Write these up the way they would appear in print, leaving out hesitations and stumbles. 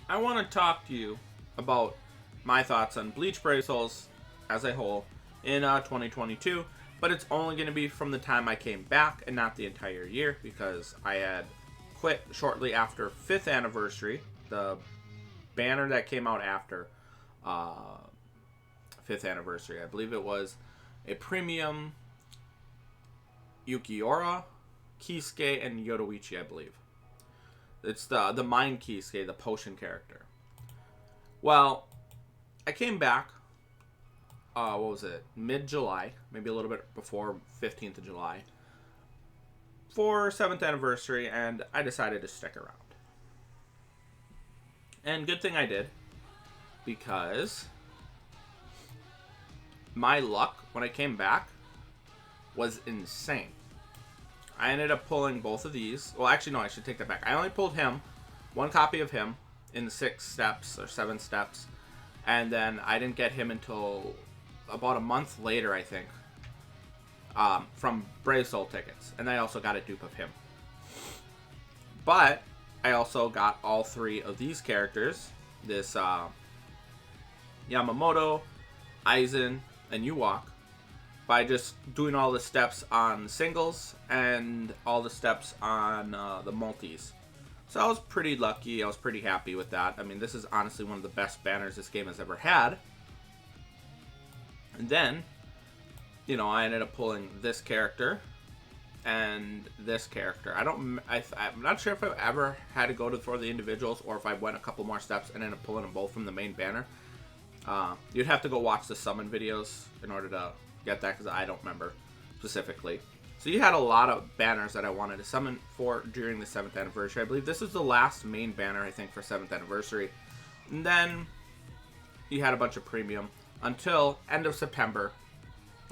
I want to talk to you about my thoughts on Bleach Brave Souls as a whole in 2022, but it's only going to be from the time I came back and not the entire year because I had quit shortly after 5th anniversary, the banner that came out after 5th anniversary. I believe it was a premium Yukiora, Kisuke, and Yoruichi, I believe. It's the Mind Kisuke, the potion character. Well, I came back, what was it, mid-July, maybe a little bit before 15th of July, for 7th anniversary, and I decided to stick around. And good thing I did, because my luck when I came back was insane. I ended up pulling both of these. Well, actually, no, I should take that back. I only pulled him, one copy of him, in 6 steps or 7 steps. And then I didn't get him until about a month later, I think, from Brave Soul tickets. And I also got a dupe of him. But I also got all 3 of these characters. This Yamamoto, Aizen, and Yuwak, by just doing all the steps on singles and all the steps on the multis. So I was pretty lucky. I was pretty happy with that. I mean, this is honestly one of the best banners this game has ever had. And then, I ended up pulling this character and this character. I'm not sure if I've ever had to go for the individuals or if I went a couple more steps and ended up pulling them both from the main banner. You'd have to go watch the summon videos in order to get that because I don't remember specifically. So you had a lot of banners that I wanted to summon for during the 7th anniversary. I believe this is the last main banner, I think, for 7th anniversary. And then you had a bunch of premium until end of September.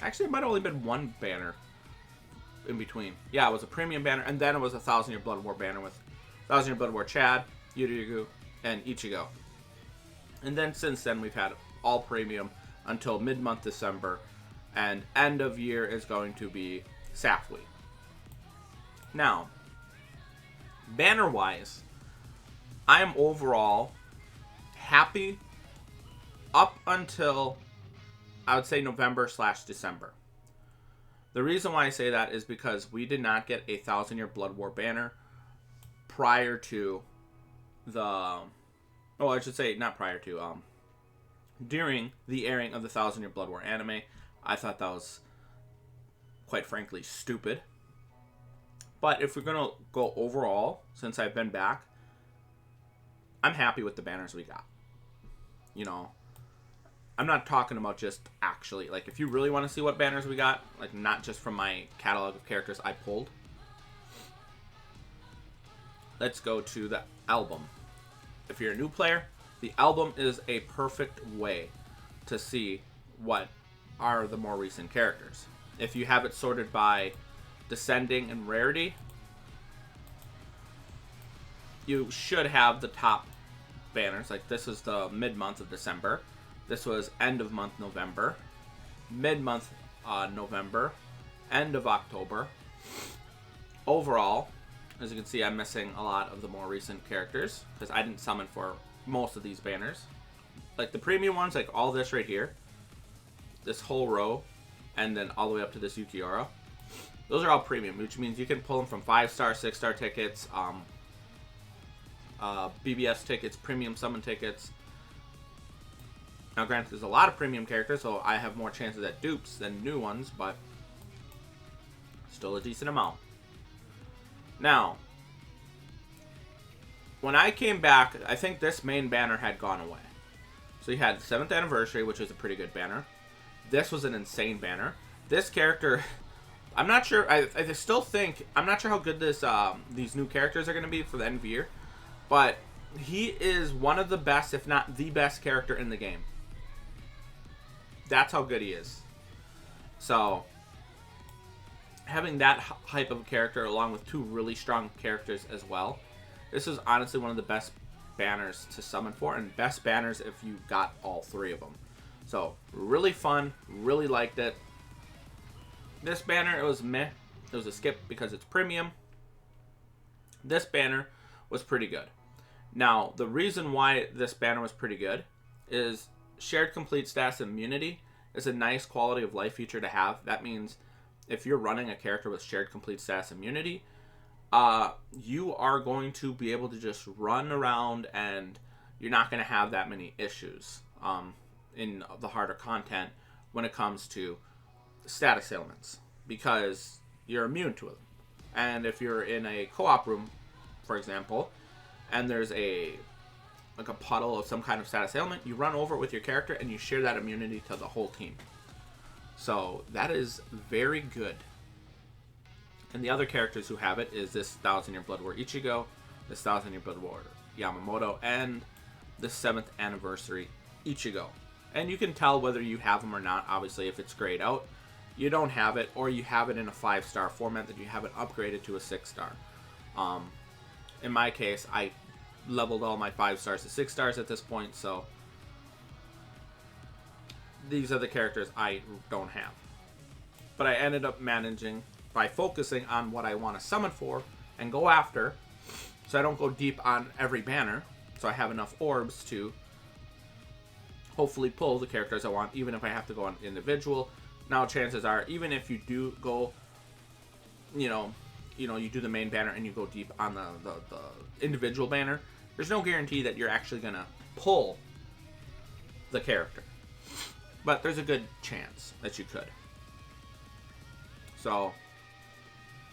Actually, it might have only been one banner in between. Yeah, it was a premium banner, and then it was a 1,000-Year Blood War banner with 1,000-Year Blood War Chad, Yuryugu, and Ichigo. And then since then, we've had all premium until mid-month December, and end of year is going to be Safwi. Now, banner-wise, I am overall happy up until, I would say, November/December. The reason why I say that is because we did not get a 1,000-Year Blood War banner prior to the... Oh, I should say, not prior to, during the airing of the 1,000-Year Blood War anime. I thought that was, quite frankly, stupid. But if we're going to go overall, since I've been back, I'm happy with the banners we got. I'm not talking about just actually, like, if you really want to see what banners we got, like, not just from my catalog of characters I pulled. Let's go to the album. If you're a new player, the album is a perfect way to see what are the more recent characters. If you have it sorted by descending and rarity, you should have the top banners. Like, this is the mid-month of December. This was end of month November. Mid-month November. End of October. Overall, as you can see, I'm missing a lot of the more recent characters because I didn't summon for most of these banners. Like the premium ones, like all this right here, this whole row, and then all the way up to this Yukiora. Those are all premium, which means you can pull them from 5-star, 6-star tickets, BBS tickets, premium summon tickets. Now, granted, there's a lot of premium characters, so I have more chances at dupes than new ones, but still a decent amount. Now, when I came back, I think this main banner had gone away. So you had 7th anniversary, which was a pretty good banner. This was an insane banner. This character, I'm not sure. I still think I'm not sure how good these new characters are going to be for the end of the year, but he is one of the best, if not the best character in the game. That's how good he is. So having that hype of a character along with 2 really strong characters as well, this is honestly one of the best banners to summon for, and best banners if you got all 3 of them. So really fun, really liked it. This banner, it was meh. It was a skip because it's premium. This banner was pretty good. Now, the reason why this banner was pretty good is shared complete status immunity is a nice quality of life feature to have. That means if you're running a character with shared complete status immunity, you are going to be able to just run around and you're not going to have that many issues in the harder content when it comes to status ailments because you're immune to them. And if you're in a co-op room, for example, and there's a puddle of some kind of status ailment, you run over it with your character and you share that immunity to the whole team. So that is very good. And the other characters who have it is this 1000-year Blood War Ichigo, this 1000-year Blood War Yamamoto, and the 7th anniversary Ichigo. And you can tell whether you have them or not, obviously, if it's grayed out. You don't have it, or you have it in a 5-star format that you haven't upgraded to a 6-star. In my case, I leveled all my 5 stars to 6 stars at this point, so these are the characters I don't have. But I ended up managing by focusing on what I want to summon for and go after, so I don't go deep on every banner, so I have enough orbs to hopefully pull the characters I want, even if I have to go on individual. Now, chances are, even if you do go, you do the main banner and you go deep on the individual banner, there's no guarantee that you're actually going to pull the character. But there's a good chance that you could. So,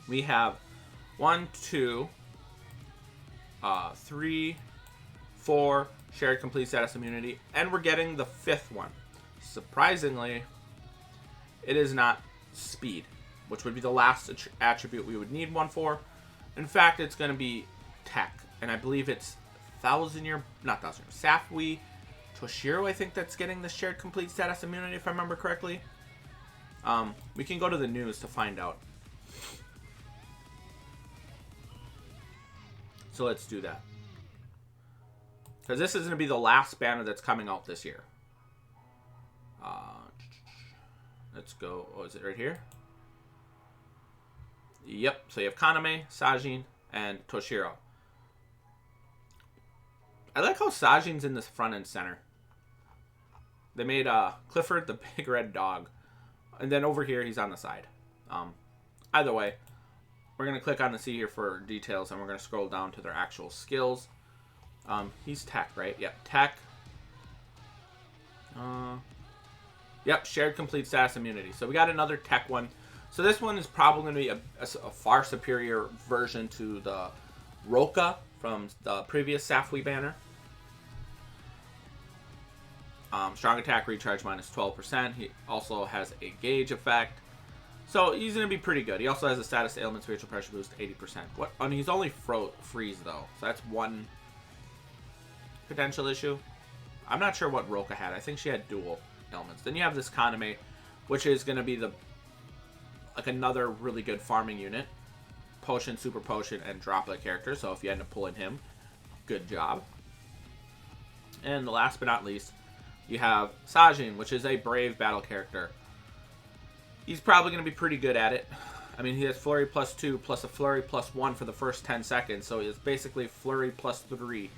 we have 1, 2, 3, 4 shared complete status immunity, and we're getting the 5th one. Surprisingly, it is not speed, which would be the last attribute we would need one for. In fact, it's going to be tech, and I believe it's Safui Toshiro, I think that's getting the shared complete status immunity, if I remember correctly. We can go to the news to find out. So let's do that. Because this is going to be the last banner that's coming out this year. Let's go. Oh, is it right here? Yep. So you have Kaname, Sajin, and Toshiro. I like how Sajin's in the front and center. They made Clifford the big red dog. And then over here, he's on the side. Either way, we're going to click on the C here for details, and we're going to scroll down to their actual skills. He's tech, right? Yep, tech. Yep, shared complete status immunity. So we got another tech one. So this one is probably going to be a far superior version to the Roka from the previous Safui banner. Strong attack recharge minus 12%. He also has a gauge effect. So he's going to be pretty good. He also has a status ailment spiritual pressure boost 80%. And he's only freeze though. So that's one potential issue. I'm not sure what Roka had. I think she had dual ailments. Then you have this Kaname, which is going to be another really good farming unit. Potion, super potion, and droplet character. So if you end up pulling him, good job. And last but not least, you have Sajin, which is a brave battle character. He's probably going to be pretty good at it. I mean, he has Flurry plus 2 plus a Flurry plus 1 for the first 10 seconds. So it's basically Flurry plus 3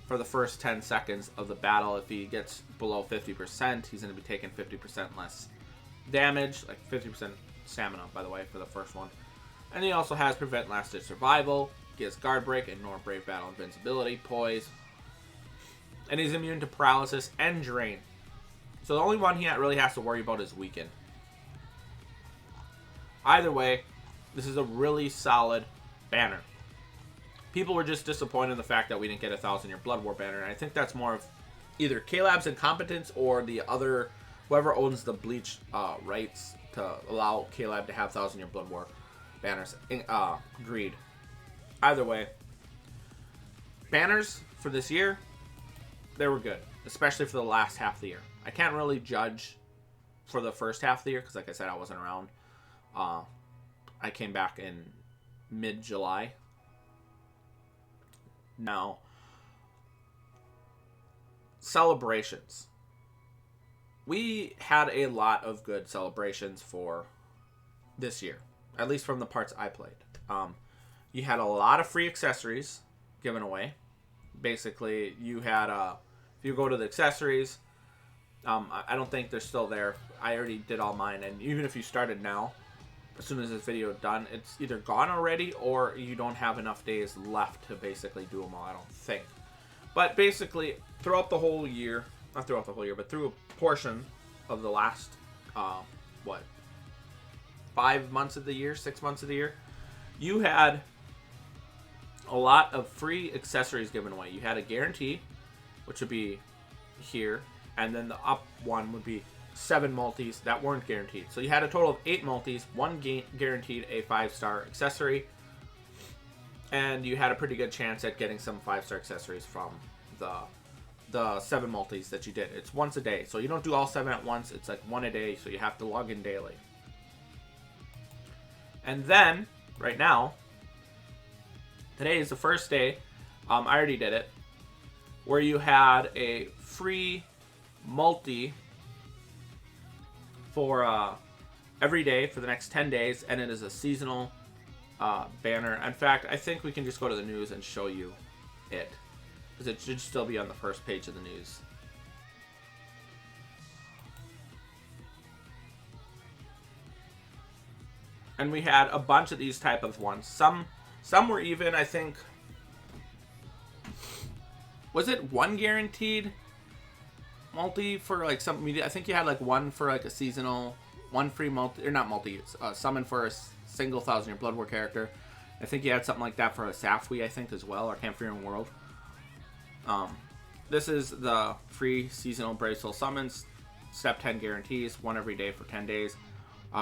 for the first 10 seconds of the battle. If he gets below 50%, he's going to be taking 50% less damage. Like 50% stamina, by the way, for the first one. And he also has Prevent Last Ditch Survival, gives Guard Break, Ignore Brave Battle Invincibility, Poise. And he's immune to Paralysis and Drain. So the only one he really has to worry about is Weaken. Either way, this is a really solid banner. People were just disappointed in the fact that we didn't get a 1000-year Blood War banner. And I think that's more of either K-Lab's incompetence or the other, whoever owns the Bleach rights to allow K-Lab to have 1000-year Blood War banners. Greed. Either way, banners for this year, they were good. Especially for the last half of the year. I can't really judge for the first half of the year because, like I said, I wasn't around. I came back in mid-July. Now, celebrations. We had a lot of good celebrations for this year, at least from the parts I played. You had a lot of free accessories given away. Basically, you had if you go to the accessories, I don't think they're still there. I already did all mine, and even if you started now, as soon as this video is done, it's either gone already or you don't have enough days left to basically do them all, I don't think. But basically, throughout the whole year, not throughout the whole year, but through a portion of the last, 5 months of the year, 6 months of the year, you had a lot of free accessories given away. You had a guarantee, which would be here, and then the up one would be 7 multis that weren't guaranteed. So you had a total of 8 multis, 1 guaranteed a 5-star accessory, and you had a pretty good chance at getting some 5-star accessories from the 7 multis that you did. It's once a day, so you don't do all 7 at once. It's like 1 a day, so you have to log in daily. And then, right now, today is the first day, I already did it, where you had a free multi for every day for the next 10 days, and it is a seasonal banner. In fact, I think we can just go to the news and show you it, because it should still be on the first page of the news. And we had a bunch of these type of ones. Some were even, I think, was it 1 guaranteed multi for like some media? I think you had like 1 for like a seasonal, 1 free multi, or not multi, summon for a single 1,000-year Blood War character. I think you had something like that for a Safwi, I think, as well, or Campfire World. This is the free seasonal Brave Soul summons, step 10 guarantees, 1 every day for 10 days.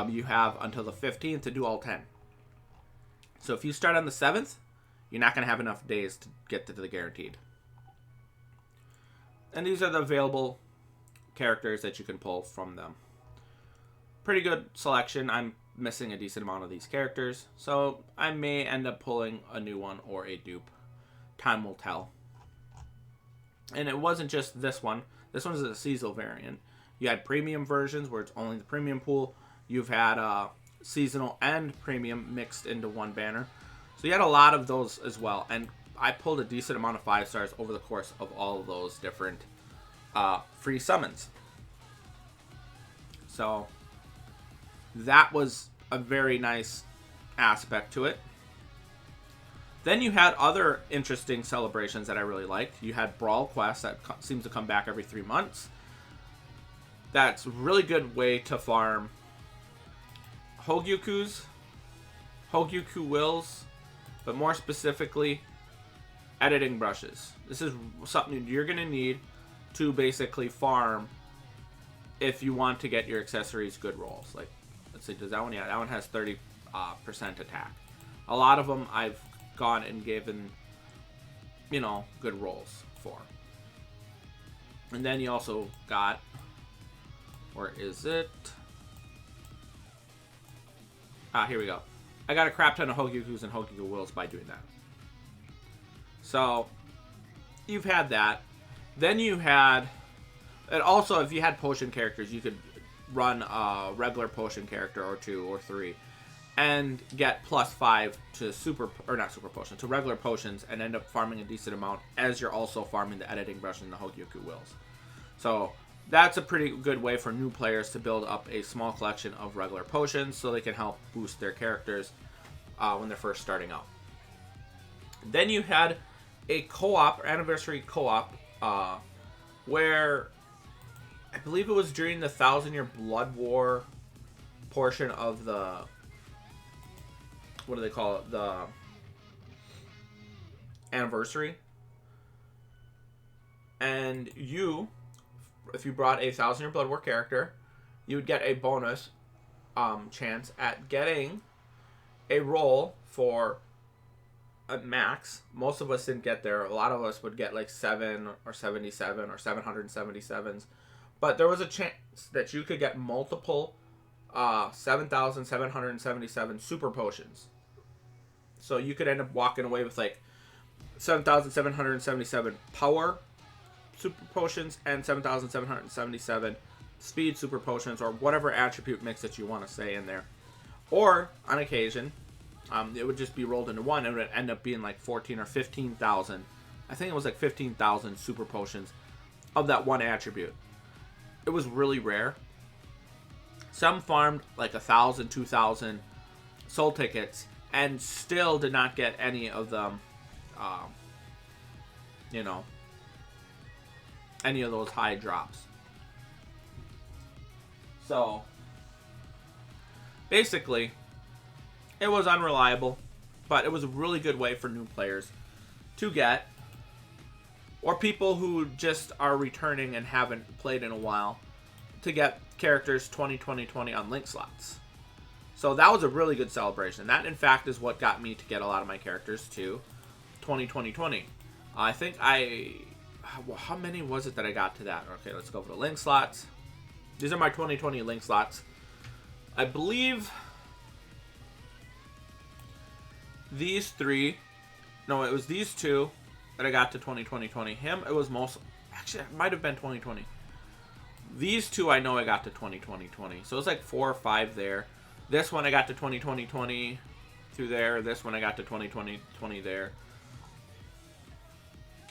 You have until the 15th to do all 10. So if you start on the 7th, you're not going to have enough days to get to the guaranteed. And these are the available characters that you can pull from them. Pretty good selection. I'm missing a decent amount of these characters, so I may end up pulling a new one or a dupe. Time will tell. And it wasn't just this one. This one's a seasonal variant. You had premium versions where it's only the premium pool. You've had seasonal and premium mixed into one banner. So you had a lot of those as well. And I pulled a decent amount of 5-stars over the course of all of those different free summons. So that was a very nice aspect to it. Then you had other interesting celebrations that I really liked. You had Brawl Quest that seems to come back every 3 months. That's a really good way to farm Hogyuku wills, but more specifically, editing brushes. This is something you're going to need to basically farm if you want to get your accessories good rolls. Like, let's see, does that one? Yeah, that one has 30% attack. A lot of them I've gone and given, good rolls for. And then you also got, where is it? Here we go. I got a crap ton of Hogyukus and Hogyuku wills by doing that. So, you've had that. Then you had, and also if you had potion characters, you could run a regular potion character or 2 or 3 and get +5 to to regular potions and end up farming a decent amount as you're also farming the editing brush and the Hogyuku wills. So that's a pretty good way for new players to build up a small collection of regular potions so they can help boost their characters when they're first starting out. Then you had a co-op, anniversary co-op, where I believe it was during the 1,000-year Blood War portion of the, what do they call it, the anniversary. And if you brought a 1,000-year Blood War character, you would get a bonus chance at getting a roll for a max. Most of us didn't get there. A lot of us would get like 7 or 77 or 777s. But there was a chance that you could get multiple 7,777 super potions. So you could end up walking away with like 7,777 power super potions and 7,777 speed super potions, or whatever attribute mix that you want to say in there. Or on occasion, it would just be rolled into one, and it would end up being like 14 or 15,000 I think it was like 15,000 super potions of that one attribute. It was really rare. Some farmed like 1,000, 2,000 soul tickets and still did not get any of them, you know, any of those high drops. So, basically, it was unreliable, but it was a really good way for new players to get, or people who just are returning and haven't played in a while, to get characters 20 on link slots. So that was a really good celebration. That, in fact, is what got me to get a lot of my characters to 20. I think how many was it that I got to that? Okay, let's go for the link slots. These are my 2020 link slots. I believe these three, no, it was these two that I got to 20. Him, it was most, actually, it might have been 2020. These two I know I got to 20. So it's like 4 or 5 there. This one I got to 20 through there. This one I got to 20 there.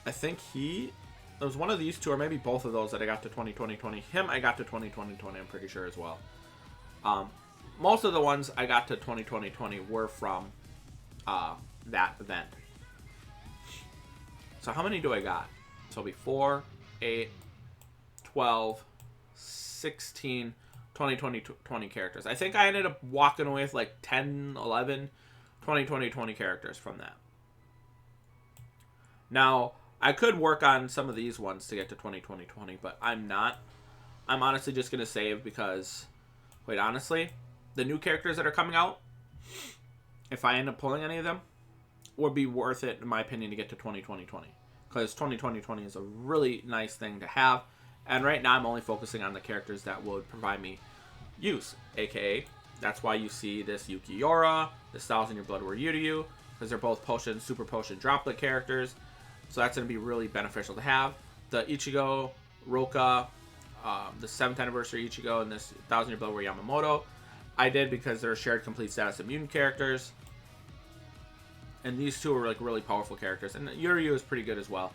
I think there was one of these two, or maybe both of those that I got to 20. Him I got to 20, I'm pretty sure as well. Most of the ones I got to 20 were from that event. So how many do I got? So it'll be 4, 8, 12, 16, 20 characters. I think I ended up walking away with like 10, 11, 20 characters from that. Now, I could work on some of these ones to get to 20, but I'm not. I'm honestly just going to save because, wait, honestly, the new characters that are coming out, if I end up pulling any of them, would be worth it, in my opinion, to get to 20. Because 20 is a really nice thing to have. And right now, I'm only focusing on the characters that would provide me use. AKA, that's why you see this Yukiora, this Styles in Your Blood War Yuryu, because they're both potion, super potion droplet characters. So that's going to be really beneficial to have. The Ichigo, Roka, the 7th anniversary Ichigo, and this 1,000 Year Blood War Yamamoto, I did because they're shared complete status immune characters. And these two are like really powerful characters. And Yuryu is pretty good as well.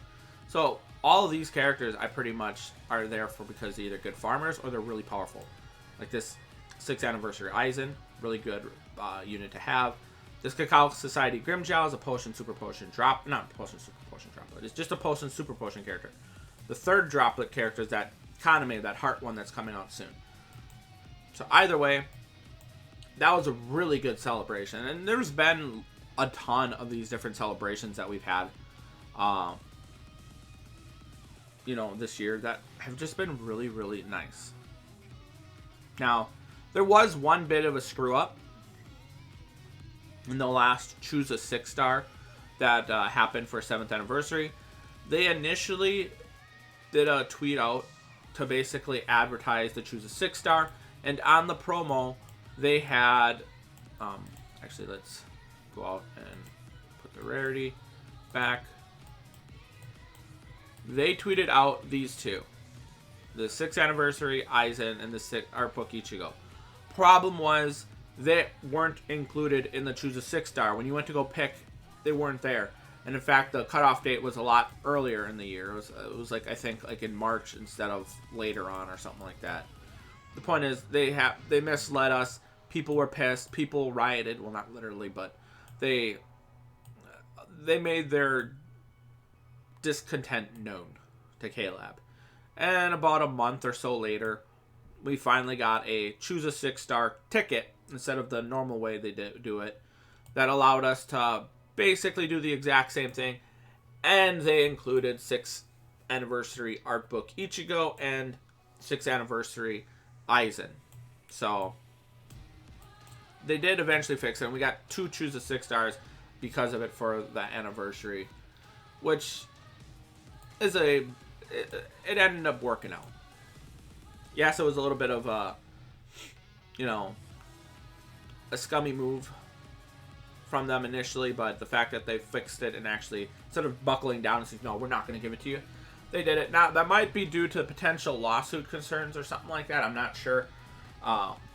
So all of these characters I pretty much are there for because they're either good farmers or they're really powerful. Like this 6th anniversary Aizen, really good unit to have. This Cacao Society Grimjow is a potion, super potion drop. Not potion, super potion droplet. It's just a potion, super potion character. The 3rd droplet character is that Kaname, that heart one that's coming out soon. So either way, that was a really good celebration. And there's been a ton of these different celebrations that we've had, you know, this year that have just been really, really nice. Now, there was one bit of a screw up in the last Choose a 6-star that happened for 7th anniversary. They initially did a tweet out to basically advertise the Choose a 6-star, and on the promo they had actually, let's go out and put the rarity back. They tweeted out these two, the 6th anniversary Aizen and the art book Ichigo. Problem was they weren't included in the Choose a 6-star. When you went to go pick, they weren't there. And in fact, the cutoff date was a lot earlier in the year. It was like, I think, like in March instead of later on or something like that. The point is, they misled us. People were pissed. People rioted. Well, not literally, but they made their discontent known to K-Lab. And about a month or so later, we finally got a Choose a 6-star ticket instead of the normal way they do it, that allowed us to basically do the exact same thing. And they included 6th anniversary art book Ichigo and 6th anniversary Aizen. So they did eventually fix it, and we got 2 Choose a 6-stars because of it for the anniversary, which is it ended up working out. Yes, it was a little bit of a, you know, a scummy move from them initially, but the fact that they fixed it and actually, instead of buckling down and saying, no, we're not going to give it to you, they did it. Now, that might be due to potential lawsuit concerns or something like that. I'm not sure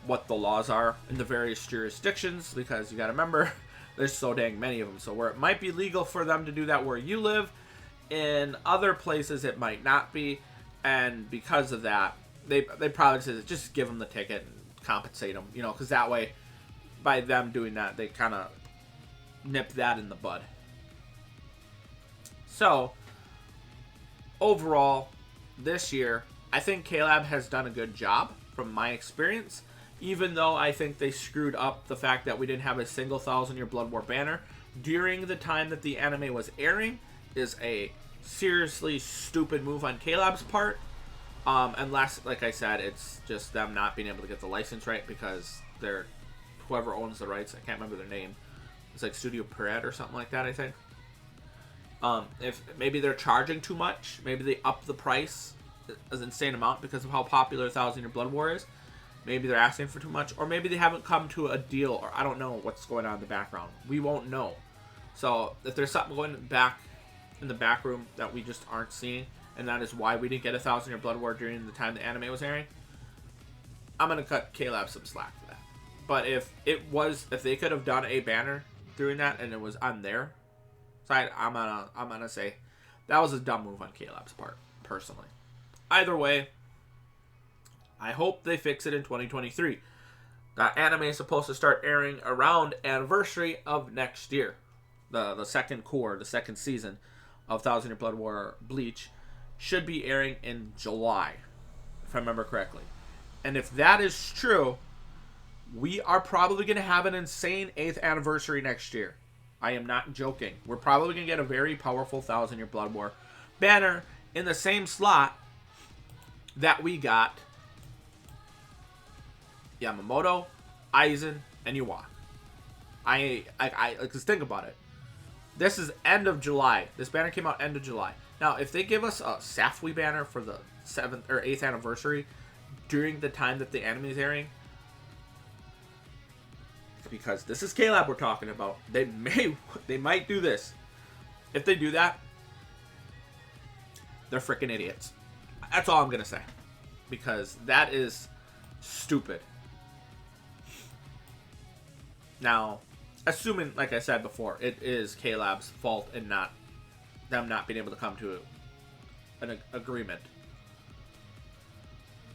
what the laws are in the various jurisdictions, because you got to remember, there's so dang many of them. So where it might be legal for them to do that where you live, In other places, it might not be, and because of that, they probably just give them the ticket and compensate them, you know, because that way, by them doing that, they kind of nip that in the bud. So, overall, this year, I think K-Lab has done a good job from my experience, even though I think they screwed up the fact that we didn't have a single 1,000-year Blood War banner during the time that the anime was airing is a seriously stupid move on K-Lab's part. Unless, like I said, it's just them not being able to get the license right because they're whoever owns the rights. I can't remember their name. It's like Studio Parade or something like that, I think. If maybe they're charging too much, maybe they up the price an insane amount because of how popular 1,000-year Blood War is. Maybe they're asking for too much, or maybe they haven't come to a deal, or I don't know what's going on in the background. We won't know. So if there's something going back in the back room that we just aren't seeing, and that is why we didn't get a 1,000-year Blood War during the time the anime was airing, I'm gonna cut K-Lab some slack for that. But if they could have done a banner during that and it was on their side, I'm gonna say that was a dumb move on K-Lab's part, personally. Either way, I hope they fix it in 2023. That anime is supposed to start airing around anniversary of next year. The second core, the second season of 1,000-year Blood War Bleach should be airing in July, if I remember correctly. And if that is true, we are probably going to have an insane 8th anniversary next year. I am not joking. We're probably going to get a very powerful 1,000-year Blood War banner in the same slot that we got Yamamoto, Aizen, and Yuwa. I just think about it. This is end of July. This banner came out end of July. Now, if they give us a Safui banner for the 7th or 8th anniversary during the time that the anime is airing, because this is K-Lab we're talking about, they might do this. If they do that, they're freaking idiots. That's all I'm gonna say, because that is stupid. Now, assuming, like I said before, it is K-Lab's fault and not them not being able to come to an agreement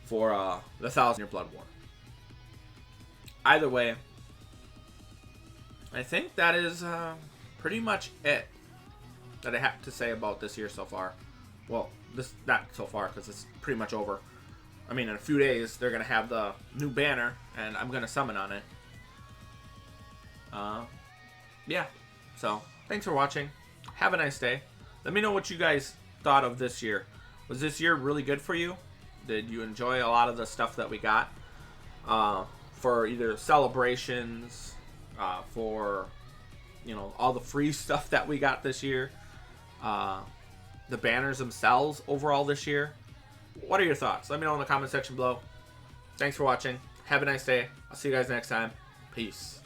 for the 1,000-year Blood War. Either way, I think that is pretty much it that I have to say about this year so far. Well, this not so far because it's pretty much over. I mean, in a few days, they're going to have the new banner, and I'm going to summon on it. Yeah, so thanks for watching. Have a nice day. Let me know what you guys thought of this year. Was this year really good for you? Did you enjoy a lot of the stuff that we got for either celebrations, for, you know, all the free stuff that we got this year, the banners themselves overall this year? What are your thoughts? Let me know in the comment section below. Thanks for watching. Have a nice day. I'll see you guys next time. Peace.